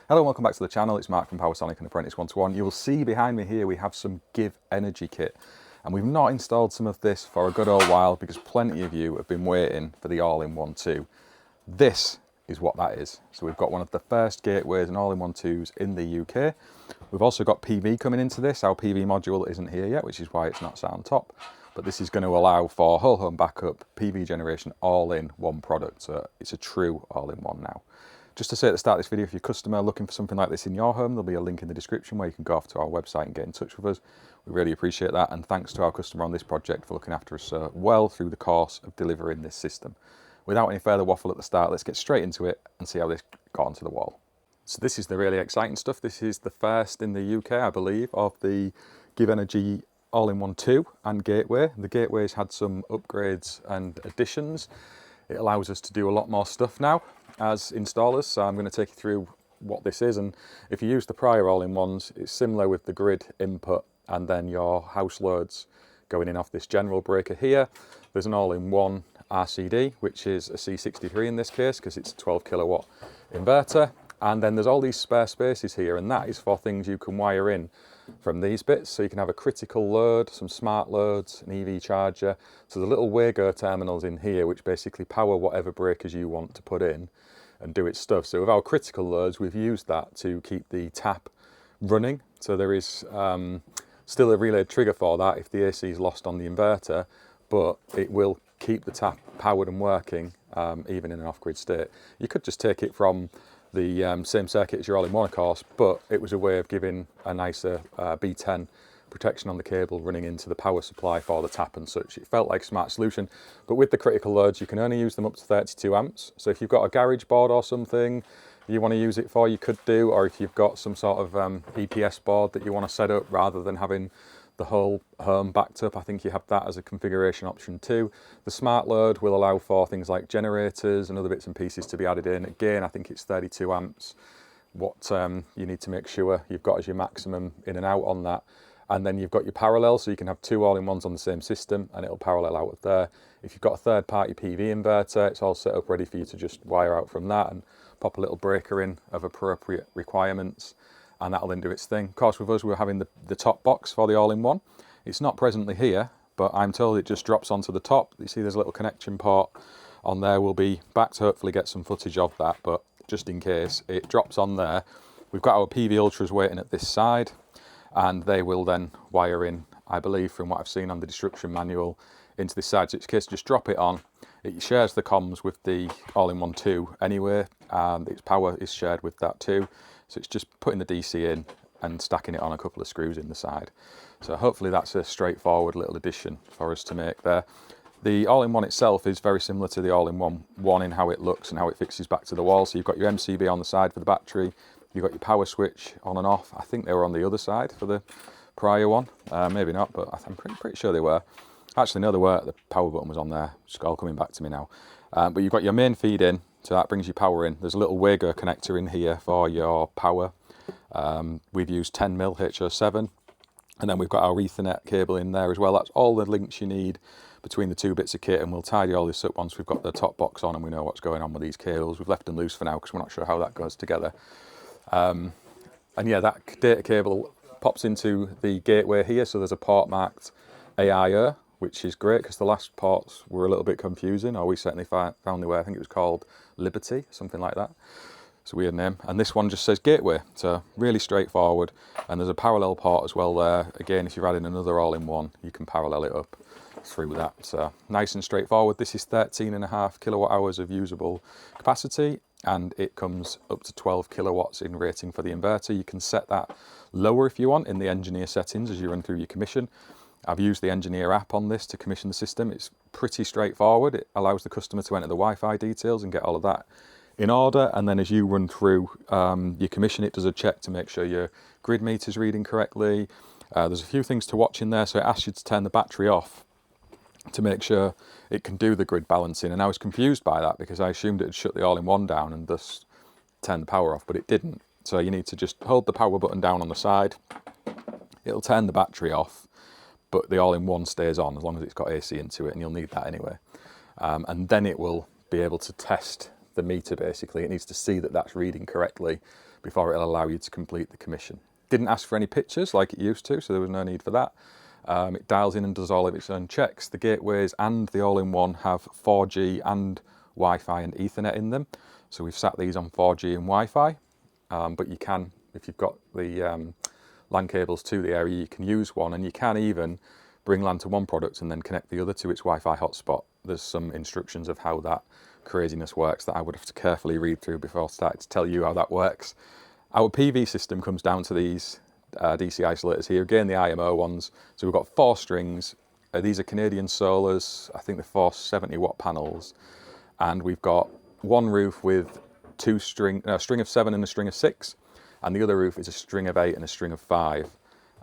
Hello and welcome back to the channel. It's Mark from PowerSonic and Apprentice 1-to-1. You will see behind me here we have some GivEnergy kit, and we've not installed some of this for a good old while because plenty of you have been waiting for the all-in-one 2. This is what that is. So we've got one of the first gateways and all-in-one 2s in the UK. We've also got PV coming into this. Our PV module isn't here yet, which is why it's not sat on top, but this is going to allow for whole home backup, PV generation, all in one product. So it's a true all-in-one now. Just to say at the start of this video, if you're a customer looking for something like this in your home, there'll be a link in the description where you can go off to our website and get in touch with us. We really appreciate that, and thanks to our customer on this project for looking after us well through the course of delivering this system. Without any further waffle at the start, let's get straight into it and see how this got onto the wall. So this is the really exciting stuff. This is the first in the UK, I believe, of the GivEnergy all-in-one 2 and gateway. The gateway's had some upgrades and additions. It allows us to do a lot more stuff now as installers, so I'm going to take you through what this is. And if you use the prior all-in-ones, it's similar with the grid input and then your house loads going in off this general breaker here. There's an all-in-one RCD, which is a C63 in this case because it's a 12 kilowatt inverter, and then there's all these spare spaces here, and that is for things you can wire in from these bits. So you can have a critical load, some smart loads, an EV charger. So the little Wago terminals in here which basically power whatever breakers you want to put in and do its stuff. So with our critical loads, we've used that to keep the tap running. So there is still a relayed trigger for that if the AC is lost on the inverter, but it will keep the tap powered and working even in an off-grid state. You could just take it from the same circuit as your all-in-one, of course, but it was a way of giving a nicer B10 protection on the cable running into the power supply for the tap and such. It felt like a smart solution, but with the critical loads, you can only use them up to 32 amps. So if you've got a garage board or something you want to use it for, you could do, or if you've got some sort of EPS board that you want to set up rather than having the whole home backed up, I think you have that as a configuration option too. The smart load will allow for things like generators and other bits and pieces to be added in. Again, I think it's 32 amps. What you need to make sure you've got as your maximum in and out on that. And then you've got your parallel, so you can have two all-in-ones on the same system and it'll parallel out of there. If you've got a third-party PV inverter, it's all set up ready for you to just wire out from that and pop a little breaker in of appropriate requirements, and that'll then do its thing. Of course, with us, we're having the top box for the all-in-one. It's not presently here, but I'm told it just drops onto the top. You see there's a little connection port on there. We'll be back to hopefully get some footage of that, but just in case, it drops on there. We've got our PV Ultras waiting at this side, and they will then wire in, I believe, from what I've seen on the instruction manual, into this side. So it's a case, just drop it on. It shares the comms with the all-in-one 2 anyway, and its power is shared with that too. So it's just putting the DC in and stacking it on a couple of screws in the side. So hopefully that's a straightforward little addition for us to make there. The all-in-one itself is very similar to the all-in-one one in how it looks and how it fixes back to the wall. So you've got your MCB on the side for the battery, you've got your power switch on and off. I think they were on the other side for the prior one, maybe not, but I'm pretty sure they were. Actually, no, they were. The power button was on there. It's all coming back to me now. But you've got your main feed in, so that brings your power in. There's a little Wago connector in here for your power. We've used 10mm HO7, and then we've got our Ethernet cable in there as well. That's all the links you need between the two bits of kit, and we'll tidy all this up once we've got the top box on and we know what's going on with these cables. We've left them loose for now because we're not sure how that goes together. And yeah, that data cable pops into the gateway here, so there's a port marked AIO, which is great because the last ports were a little bit confusing, or we certainly found the way. I think it was called Liberty, something like that. It's a weird name. And this one just says gateway, so really straightforward. And there's a parallel port as well there. Again, if you're adding another all-in-one, you can parallel it up through that. So nice and straightforward. This is 13.5 kilowatt hours of usable capacity, and it comes up to 12 kilowatts in rating for the inverter. You can set that lower if you want in the engineer settings as you run through your commission. I've used the engineer app on this to commission the system. It's pretty straightforward. It allows the customer to enter the Wi-Fi details and get all of that in order. And then as you run through your commission, it does a check to make sure your grid meter's reading correctly. There's a few things to watch in there. So it asks you to turn the battery off to make sure it can do the grid balancing. And I was confused by that because I assumed it had shut the all-in-one down and thus turn the power off, but it didn't. So you need to just hold the power button down on the side. It'll turn the battery off, but the all-in-one stays on as long as it's got AC into it, and you'll need that anyway. And then it will be able to test the meter basically. It needs to see that that's reading correctly before it'll allow you to complete the commission. Didn't ask for any pictures like it used to, so there was no need for that. It dials in and does all of its own checks. The gateways and the all-in-one have 4G and Wi-Fi and Ethernet in them. So we've sat these on 4G and Wi-Fi, but you can, if you've got the LAN cables to the area, you can use one, and you can even bring LAN to one product and then connect the other to its Wi-Fi hotspot. There's some instructions of how that craziness works that I would have to carefully read through before I started to tell you how that works. Our PV system comes down to these DC isolators here, again the IMO ones. So we've got 4 strings. These are Canadian Solars, I think they're 4 70-watt panels. And we've got one roof with a string of 7 and a string of 6. And the other roof is a string of 8 and a string of 5.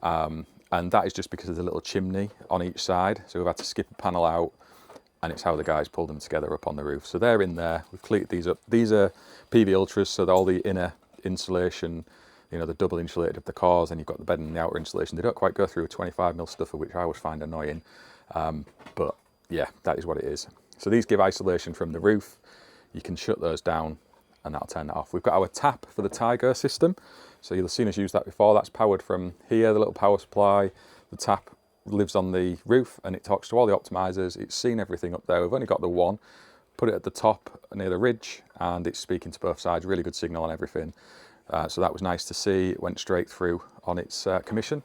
And that is just because there's a little chimney on each side. So we've had to skip a panel out, and it's how the guys pulled them together up on the roof. So they're in there. We've cleated these up. These are PV Ultras, so all the inner insulation, you know, the double insulated of the cores, and you've got the bed and the outer insulation. They don't quite go through a 25mm stuffer, which I always find annoying. But yeah, that is what it is. So these give isolation from the roof. You can shut those down and that'll turn that off. We've got our tap for the Tigo system. So you'll have seen us use that before. That's powered from here, the little power supply. The tap lives on the roof and it talks to all the optimizers. It's seen everything up there. We've only got the one. Put it at the top near the ridge and it's speaking to both sides. Really good signal on everything. So that was nice to see. It went straight through on its commission.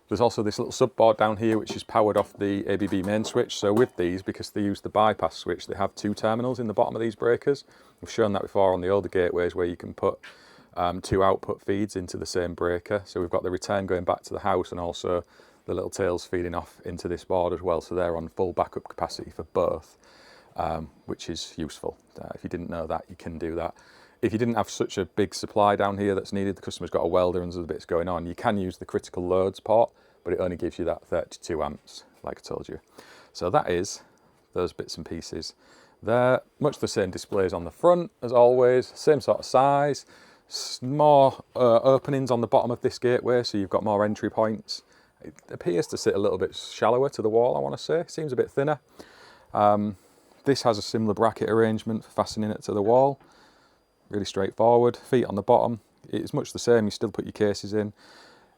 There's also this little subboard down here which is powered off the ABB main switch. So with these, because they use the bypass switch, they have 2 terminals in the bottom of these breakers. We've shown that before on the older gateways where you can put 2 output feeds into the same breaker. So we've got the return going back to the house and also the little tails feeding off into this board as well. So they're on full backup capacity for both, which is useful. If you didn't know that, you can do that. If you didn't have such a big supply down here that's needed, the customer's got a welder and there's other bits going on, you can use the critical loads port, but it only gives you that 32 amps, like I told you. So that is those bits and pieces. They're much the same displays on the front as always, same sort of size, more openings on the bottom of this gateway, so you've got more entry points. It appears to sit a little bit shallower to the wall, I want to say. Seems a bit thinner. This has a similar bracket arrangement for fastening it to the wall. Really straightforward. Feet on the bottom. It's much the same. You still put your cases in.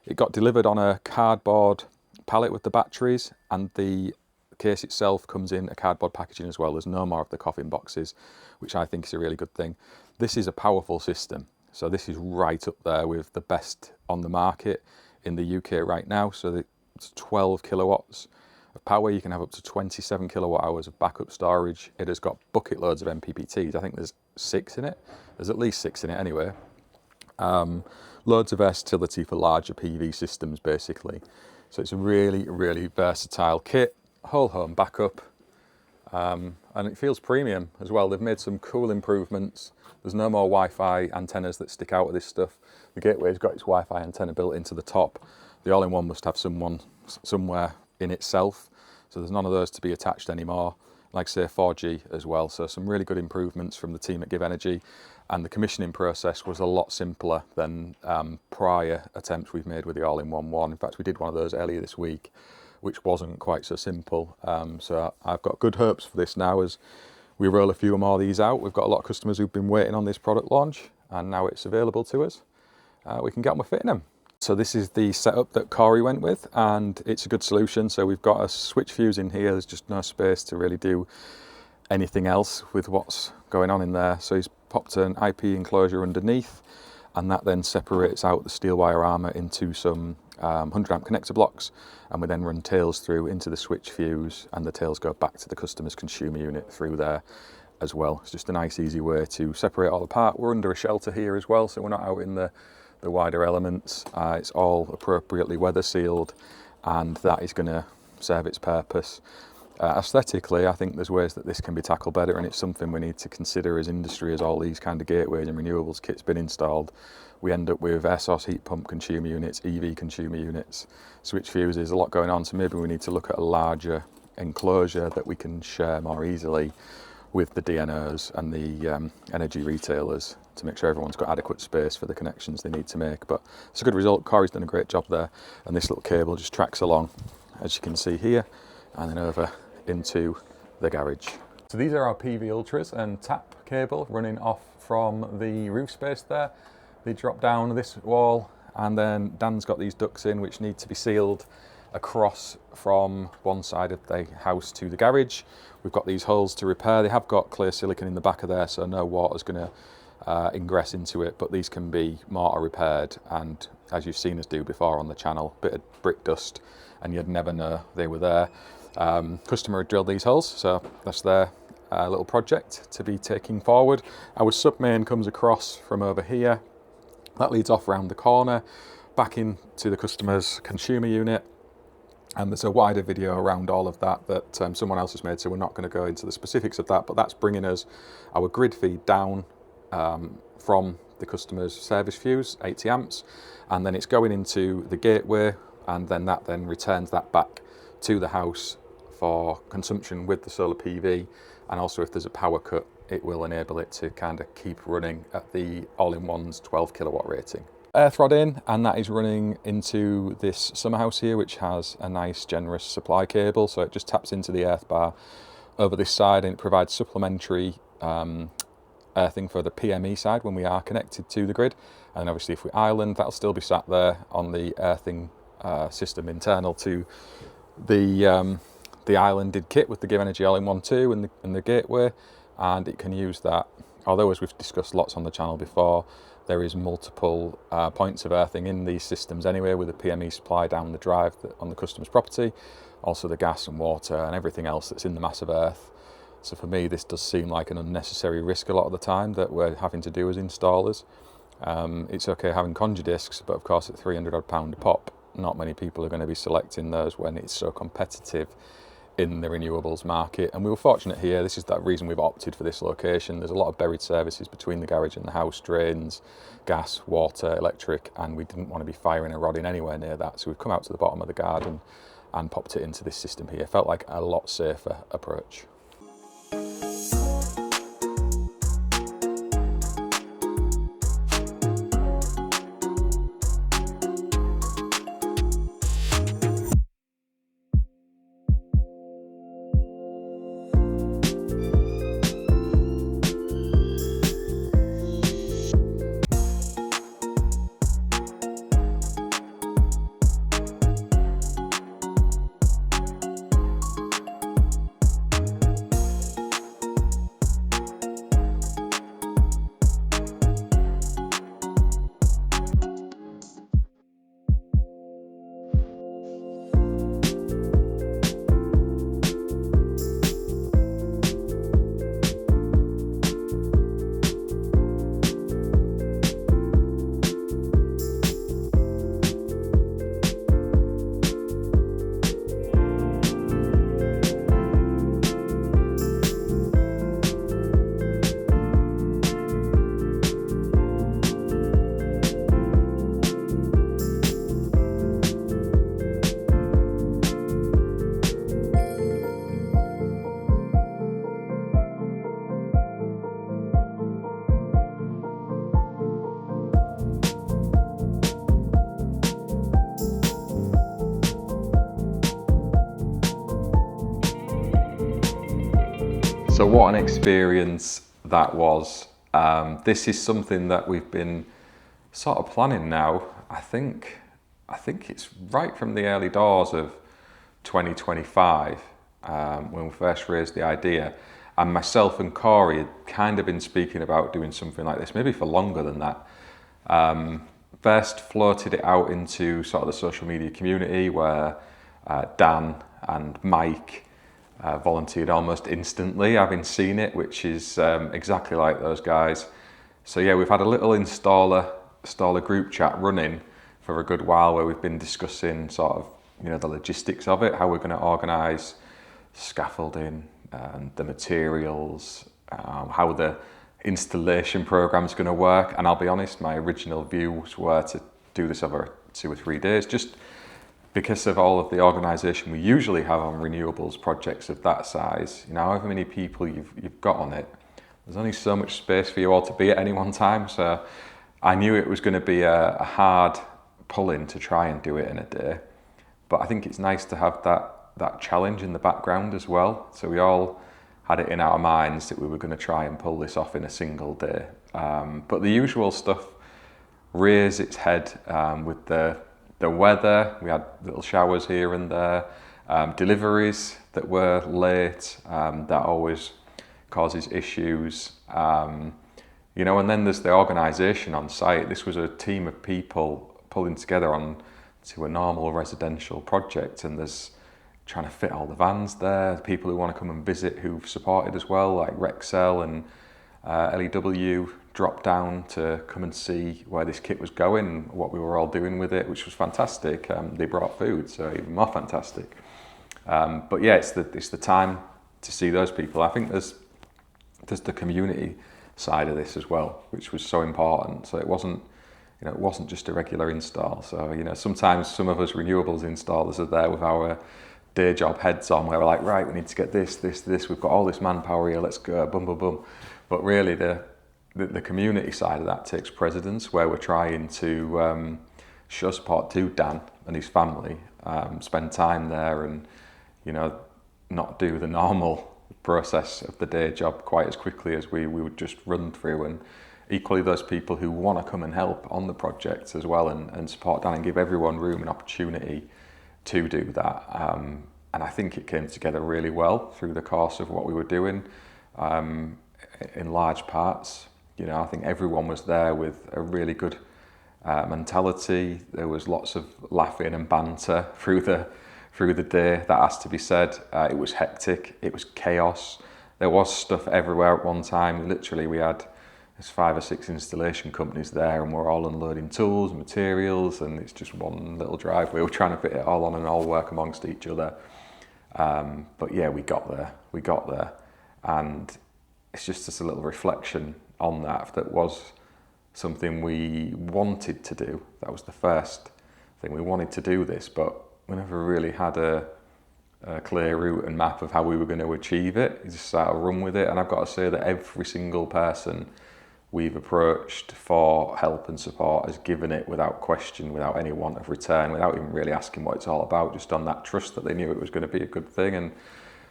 It got delivered on a cardboard pallet with the batteries, and the case itself comes in a cardboard packaging as well. There's no more of the coffin boxes, which I think is a really good thing. This is a powerful system. So this is right up there with the best on the market in the UK right now. So it's 12 kilowatts of power. You can have up to 27 kilowatt hours of backup storage. It has got bucket loads of MPPTs. I think there's 6 in it. There's at least 6 in it anyway. Loads of versatility for larger PV systems basically. So it's a really, really versatile kit. Whole home backup. And it feels premium as well. They've made some cool improvements. There's no more Wi-Fi antennas that stick out of this stuff. The gateway's got its Wi-Fi antenna built into the top. The all-in-one must have someone somewhere in itself. So there's none of those to be attached anymore. Like I say, 4G as well. So some really good improvements from the team at GivEnergy. And the commissioning process was a lot simpler than prior attempts we've made with the all-in-one one. In fact, we did one of those earlier this week, which wasn't quite so simple. So I've got good hopes for this now as we roll a few more of these out. We've got a lot of customers who've been waiting on this product launch, and now it's available to us. We can get on with fitting them. So this is the setup that Corey went with, and it's a good solution. So we've got a switch fuse in here. There's just no space to really do anything else with what's going on in there. So he's popped an IP enclosure underneath, and that then separates out the steel wire armour into some 100 amp connector blocks, and we then run tails through into the switch fuse, and the tails go back to the customer's consumer unit through there as well. It's just a nice easy way to separate all apart. We're under a shelter here as well, so we're not out in the wider elements. It's all appropriately weather sealed, and that is going to serve its purpose. Aesthetically, I think there's ways that this can be tackled better, and it's something we need to consider as industry. As all these kind of gateways and renewables kits been installed, we end up with air source heat pump consumer units, EV consumer units, switch fuses, a lot going on. So maybe we need to look at a larger enclosure that we can share more easily with the DNOs and the energy retailers to make sure everyone's got adequate space for the connections they need to make. But it's a good result. Corey's done a great job there, and this little cable just tracks along, as you can see here, and then over into the garage. So these are our PV Ultras and tap cable running off from the roof space there. They drop down this wall, and then Dan's got these ducts in which need to be sealed across from one side of the house to the garage. We've got these holes to repair. They have got clear silicone in the back of there, so no water's going to ingress into it, but these can be mortar repaired, and as you've seen us do before on the channel, bit of brick dust and you'd never know they were there. Customer had drilled these holes, so that's their little project to be taking forward. Our sub main comes across from over here. That leads off around the corner, back into the customer's consumer unit. And there's a wider video around all of that someone else has made, so we're not going to go into the specifics of that, but that's bringing us our grid feed down from the customer's service fuse, 80 amps, and then it's going into the gateway, and then that returns that back to the house for consumption with the solar PV, and also if there's a power cut, it will enable it to kind of keep running at the all-in-one's 12 kilowatt rating. Earth rod in, and that is running into this summer house here, which has a nice generous supply cable, so it just taps into the earth bar over this side, and it provides supplementary earthing for the PME side when we are connected to the grid. And obviously if we island, that'll still be sat there on the earthing system internal to the islanded kit with the GivEnergy All-in-One 2 and the gateway, and it can use that. Although, as we've discussed lots on the channel before, there is multiple points of earthing in these systems anyway, with the PME supply down the drive on the customer's property, also the gas and water and everything else that's in the mass of earth. So for me, this does seem like an unnecessary risk a lot of the time that we're having to do as installers. It's okay having conjure discs, but of course at £300 odd a pop, not many people are going to be selecting those when it's so competitive in the renewables market. And we were fortunate here, this is that reason we've opted for this location. There's a lot of buried services between the garage and the house, drains, gas, water, electric, and we didn't want to be firing a rod in anywhere near that. So we've come out to the bottom of the garden and popped it into this system here. Felt like a lot safer approach. So what an experience that was. This is something that we've been sort of planning now. I think it's right from the early doors of 2025 when we first raised the idea. And myself and Corey had kind of been speaking about doing something like this, maybe for longer than that. First floated it out into sort of the social media community where Dan and Mike volunteered almost instantly, having seen it, which is exactly like those guys. So yeah, we've had a little installer group chat running for a good while where we've been discussing sort of, you know, the logistics of it, how we're going to organise scaffolding, the materials, how the installation program is going to work. And I'll be honest, my original views were to do this over 2 or 3 days, just because of all of the organisation we usually have on renewables projects of that size. You know, however many people you've got on it, there's only so much space for you all to be at any one time. So I knew it was going to be a hard pull-in to try and do it in a day. But I think it's nice to have that challenge in the background as well. So we all had it in our minds that we were going to try and pull this off in a single day. But the usual stuff rears its head with the weather. We had little showers here and there, deliveries that were late, that always causes issues. You know, and then there's the organisation on site. This was a team of people pulling together on to a normal residential project, and there's trying to fit all the vans there, people who want to come and visit who've supported as well, like Rexel and LEW dropped down to come and see where this kit was going and what we were all doing with it, which was fantastic. They brought food, so even more fantastic. But yeah, it's the time to see those people. I think there's the community side of this as well, which was so important. So it wasn't just a regular install. So, you know, sometimes some of us renewables installers are there with our day job heads on, where we're like, right, we need to get this, we've got all this manpower here, let's go, boom, boom, boom. But really the community side of that takes precedence, where we're trying to show support to Dan and his family, spend time there, and, you know, not do the normal process of the day job quite as quickly as we would just run through. And equally, those people who want to come and help on the project as well, and support Dan and give everyone room and opportunity to do that. And I think it came together really well through the course of what we were doing, in large parts. You know, I think everyone was there with a really good mentality. There was lots of laughing and banter through the day, that has to be said. It was hectic, it was chaos. There was stuff everywhere at one time. Literally, we had 5 or 6 installation companies there, and we're all unloading tools and materials, and it's just one little driveway. We're trying to fit it all on and all work amongst each other. But yeah, we got there. And it's just a little reflection on that was something we wanted to do. That was the first thing. We wanted to do this, but we never really had a clear route and map of how we were going to achieve it. We just sort of run with it. And I've got to say that every single person we've approached for help and support has given it without question, without any want of return, without even really asking what it's all about, just on that trust that they knew it was going to be a good thing. And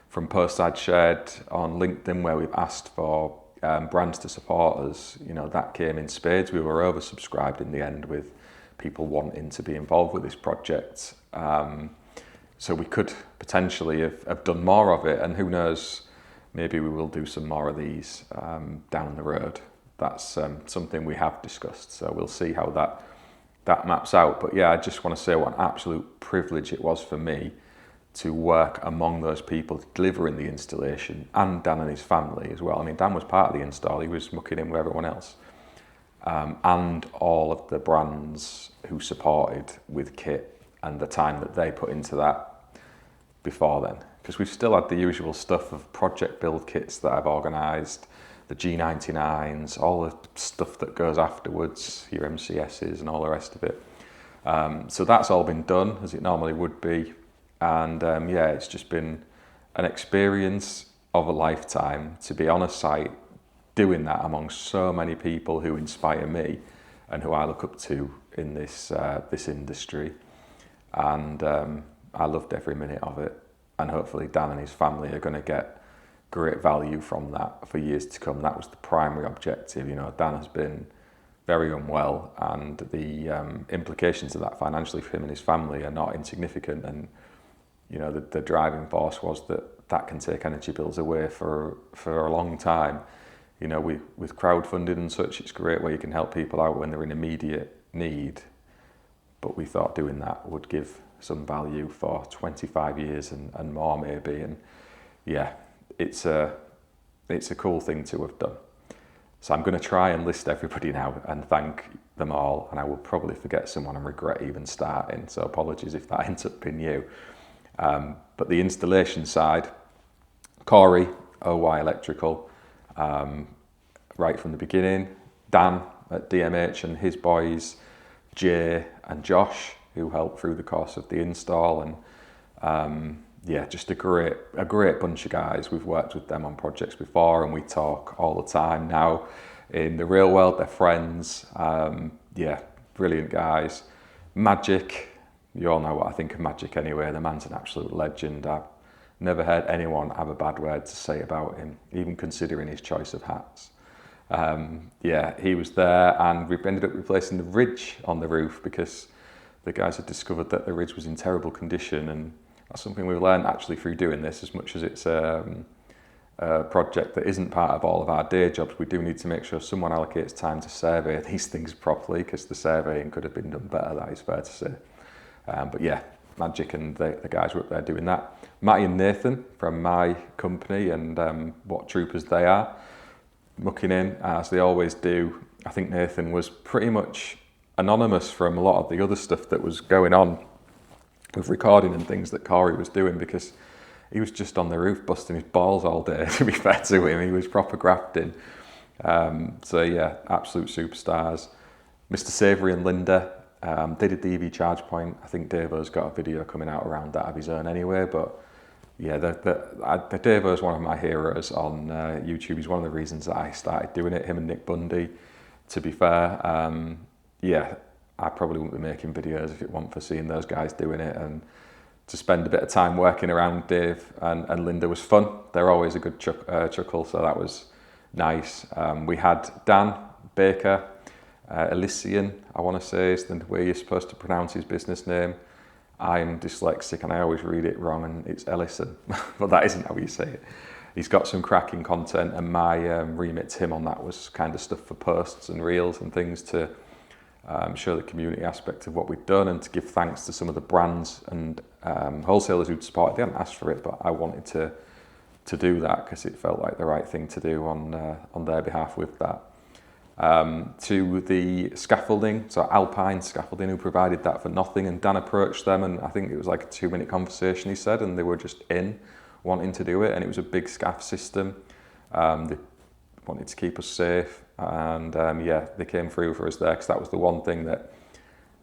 from posts I'd shared on LinkedIn where we've asked for brands to support us, you know, that came in spades. We were oversubscribed in the end, with people wanting to be involved with this project. So we could potentially have done more of it, and who knows, maybe we will do some more of these down the road. That's something we have discussed, so we'll see how that maps out. But yeah, I just want to say what an absolute privilege it was for me to work among those people delivering the installation, and Dan and his family as well. I mean, Dan was part of the install, he was mucking in with everyone else. And all of the brands who supported with kit and the time that they put into that before then. Because we've still had the usual stuff of project build kits that I've organised, the G99s, all the stuff that goes afterwards, your MCSs and all the rest of it. So that's all been done as it normally would be. And yeah, it's just been an experience of a lifetime to be on a site doing that amongst so many people who inspire me and who I look up to in this industry. And I loved every minute of it. And hopefully Dan and his family are going to get great value from that for years to come. That was the primary objective. You know, Dan has been very unwell, and the implications of that financially for him and his family are not insignificant. And you know, the driving force was that can take energy bills away for a long time. You know, with crowdfunding and such, it's great where you can help people out when they're in immediate need. But we thought doing that would give some value for 25 years and more maybe. And yeah, it's a cool thing to have done. So I'm going to try and list everybody now and thank them all. And I will probably forget someone and regret even starting. So apologies if that ends up being you. But the installation side, Corey, OY Electrical, right from the beginning, Dan at DMH and his boys, Jay and Josh, who helped through the course of the install, and yeah, just a great bunch of guys. We've worked with them on projects before, and we talk all the time now in the real world. They're friends. Yeah, brilliant guys. Magic, you all know what I think of Magic anyway. The man's an absolute legend. I've never heard anyone have a bad word to say about him, even considering his choice of hats. Yeah, he was there, and we've ended up replacing the ridge on the roof because the guys had discovered that the ridge was in terrible condition, and that's something we've learned actually through doing this. As much as it's a project that isn't part of all of our day jobs, we do need to make sure someone allocates time to survey these things properly, because the surveying could have been done better, that is fair to say. But yeah, Magic and the guys were up there doing that. Matty and Nathan from my company, and what troopers they are, mucking in as they always do. I think Nathan was pretty much anonymous from a lot of the other stuff that was going on with recording and things that Corey was doing, because he was just on the roof busting his balls all day, to be fair to him. He was proper grafting. So yeah, absolute superstars. Mr. Savoury and Linda, they did the EV charge point. I think Davo's got a video coming out around that of his own anyway, but yeah, Davo's one of my heroes on YouTube. He's one of the reasons that I started doing it, him and Nick Bundy, to be fair. Yeah, I probably wouldn't be making videos if it weren't for seeing those guys doing it, and to spend a bit of time working around Dave and Linda was fun. They're always a good chuckle, so that was nice. We had Dan Baker, Elysian, I want to say is the way you're supposed to pronounce his business name. I'm dyslexic and I always read it wrong, and it's Ellison, but that isn't how you say it. He's got some cracking content, and my remit to him on that was kind of stuff for posts and reels and things to show the community aspect of what we'd done, and to give thanks to some of the brands and wholesalers who'd supported. They hadn't asked for it, but I wanted to do that because it felt like the right thing to do on their behalf with that. To the scaffolding, so Alpine Scaffolding, who provided that for nothing, and Dan approached them, and I think it was like a 2-minute conversation, he said, and they were just wanting to do it, and it was a big scaff system. They wanted to keep us safe, and yeah, they came through for us there, because that was the one thing that,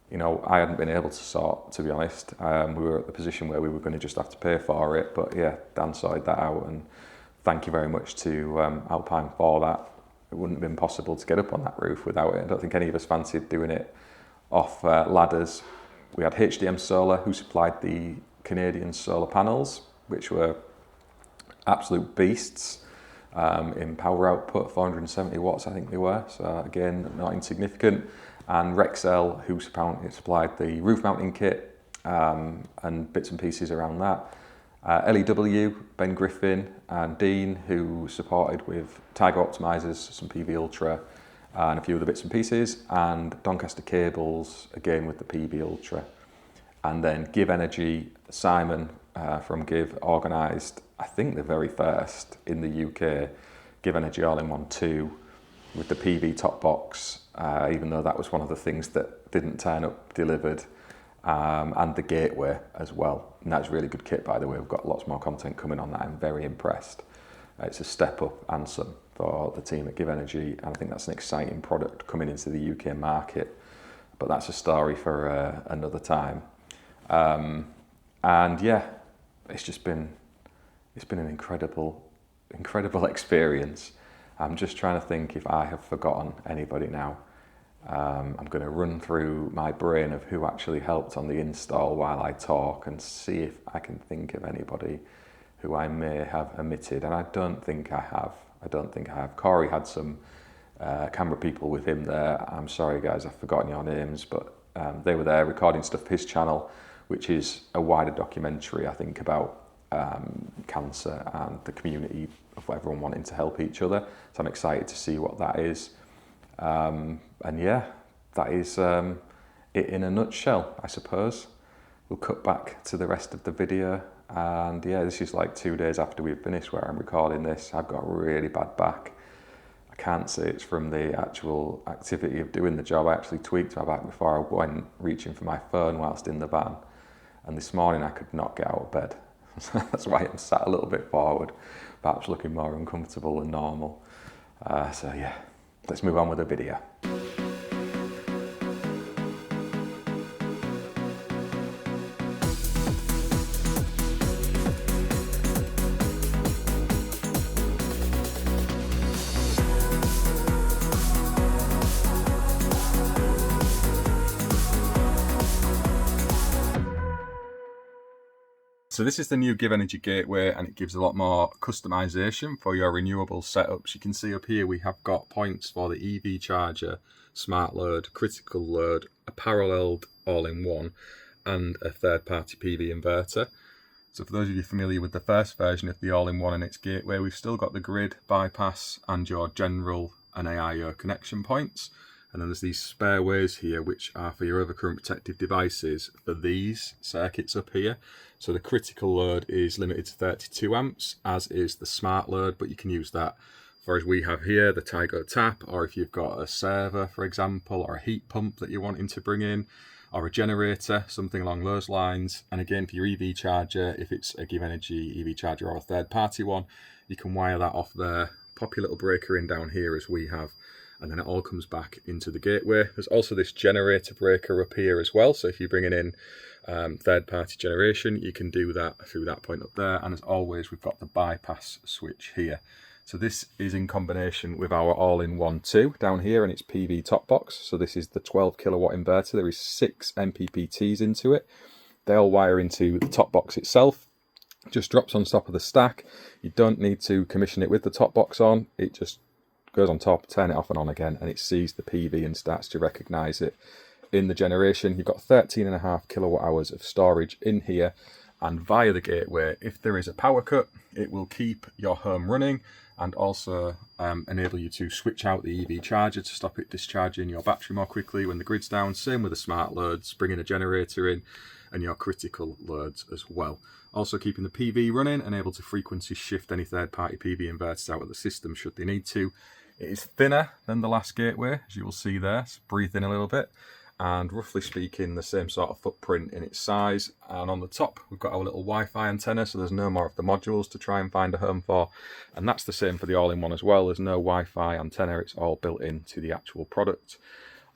you know, I hadn't been able to sort, to be honest. We were at the position where we were going to just have to pay for it, but yeah, Dan sorted that out, and thank you very much to Alpine for that. It wouldn't have been possible to get up on that roof without it. I don't think any of us fancied doing it off ladders. We had HDM Solar, who supplied the Canadian solar panels, which were absolute beasts in power output, 470 watts I think they were, so again, not insignificant. And Rexel, who supplied the roof mounting kit and bits and pieces around that. LEW, Ben Griffin and Dean, who supported with Tigo optimizers, some PV Ultra and a few other bits and pieces, and Doncaster Cables, again with the PV Ultra. And then GivEnergy, Simon from Give organised, I think the very first in the UK, GivEnergy All-in-One 2 with the PV top box, even though that was one of the things that didn't turn up delivered. And the gateway as well, and that's really good kit, by the way. We've got lots more content coming on that. I'm very impressed. It's a step up answer for the team at GivEnergy, and I think that's an exciting product coming into the UK market, but that's a story for another time. And yeah, it's been an incredible experience. I'm just trying to think if I have forgotten anybody now. I'm going to run through my brain of who actually helped on the install while I talk, and see if I can think of anybody who I may have omitted, and I don't think I have. Corey had some camera people with him there. I'm sorry guys, I've forgotten your names, but they were there recording stuff for his channel, which is a wider documentary, I think, about cancer and the community of everyone wanting to help each other. So I'm excited to see what that is. And yeah, that is it in a nutshell, I suppose. We'll cut back to the rest of the video, and yeah, this is like 2 days after we've finished where I'm recording this. I've got a really bad back. I can't say it's from the actual activity of doing the job. I actually tweaked my back before I went reaching for my phone whilst in the van, and this morning I could not get out of bed. That's why I'm sat a little bit forward, perhaps looking more uncomfortable than normal. So yeah, let's move on with the video. So this is the new GivEnergy Gateway, and it gives a lot more customization for your renewable setups. You can see up here we have got points for the EV charger, smart load, critical load, a paralleled all-in-one, and a third-party PV inverter. So for those of you familiar with the first version of the all-in-one and its gateway, we've still got the grid, bypass, and your general and AIO connection points. And then there's these spare ways here, which are for your overcurrent protective devices for these circuits up here. So the critical load is limited to 32 amps, as is the smart load, but you can use that for, as we have here, the Tigo tap, or if you've got a server, for example, or a heat pump that you're wanting to bring in, or a generator, something along those lines. And again, for your EV charger, if it's a GivEnergy EV charger or a third-party one, you can wire that off there, pop your little breaker in down here as we have, and then it all comes back into the gateway. There's also this generator breaker up here as well, so if you're bringing in third-party generation, you can do that through that point up there. And as always, we've got the bypass switch here. So this is in combination with our all-in-one 2 down here, and its PV top box. So this is the 12 kilowatt inverter. There is 6 MPPTs into it. They all wire into the top box itself. Just drops on top of the stack. You don't need to commission it with the top box on. It just goes on top, turn it off and on again, and it sees the PV and starts to recognize it in the generation. You've got 13.5 kilowatt hours of storage in here, and via the gateway, if there is a power cut, it will keep your home running and also enable you to switch out the EV charger to stop it discharging your battery more quickly when the grid's down. Same with the smart loads, bringing a generator in, and your critical loads as well. Also keeping the PV running and able to frequency shift any third-party PV inverters out of the system should they need to. It is thinner than the last gateway, as you will see there. It's breathed in a little bit, and roughly speaking, the same sort of footprint in its size. And on the top, we've got our little Wi-Fi antenna, so there's no more of the modules to try and find a home for. And that's the same for the all-in-one as well. There's no Wi-Fi antenna, it's all built into the actual product.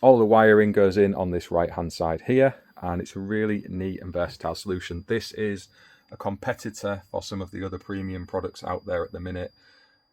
All the wiring goes in on this right-hand side here, and it's a really neat and versatile solution. This is a competitor for some of the other premium products out there at the minute.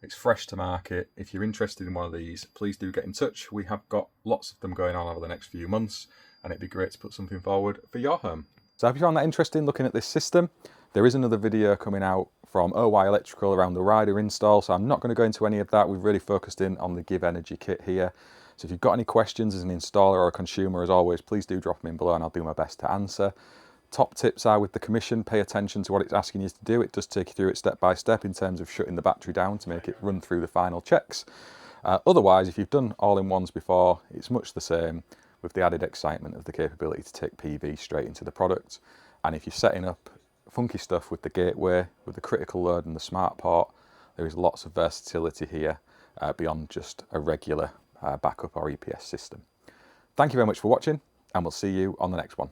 It's fresh to market. If you're interested in one of these, please do get in touch. We have got lots of them going on over the next few months, and it'd be great to put something forward for your home. So if you found that interesting looking at this system, there is another video coming out from OY Electrical around the rider install, so I'm not going to go into any of that. We've really focused in on the GivEnergy kit here. So if you've got any questions as an installer or a consumer, as always, please do drop them in below and I'll do my best to answer. Top tips are with the commission, pay attention to what it's asking you to do. It does take you through it step by step in terms of shutting the battery down to make it run through the final checks. Otherwise, if you've done all-in-ones before, it's much the same with the added excitement of the capability to take PV straight into the product. And if you're setting up funky stuff with the gateway, with the critical load and the smart port, there is lots of versatility here beyond just a regular backup or EPS system. Thank you very much for watching, and we'll see you on the next one.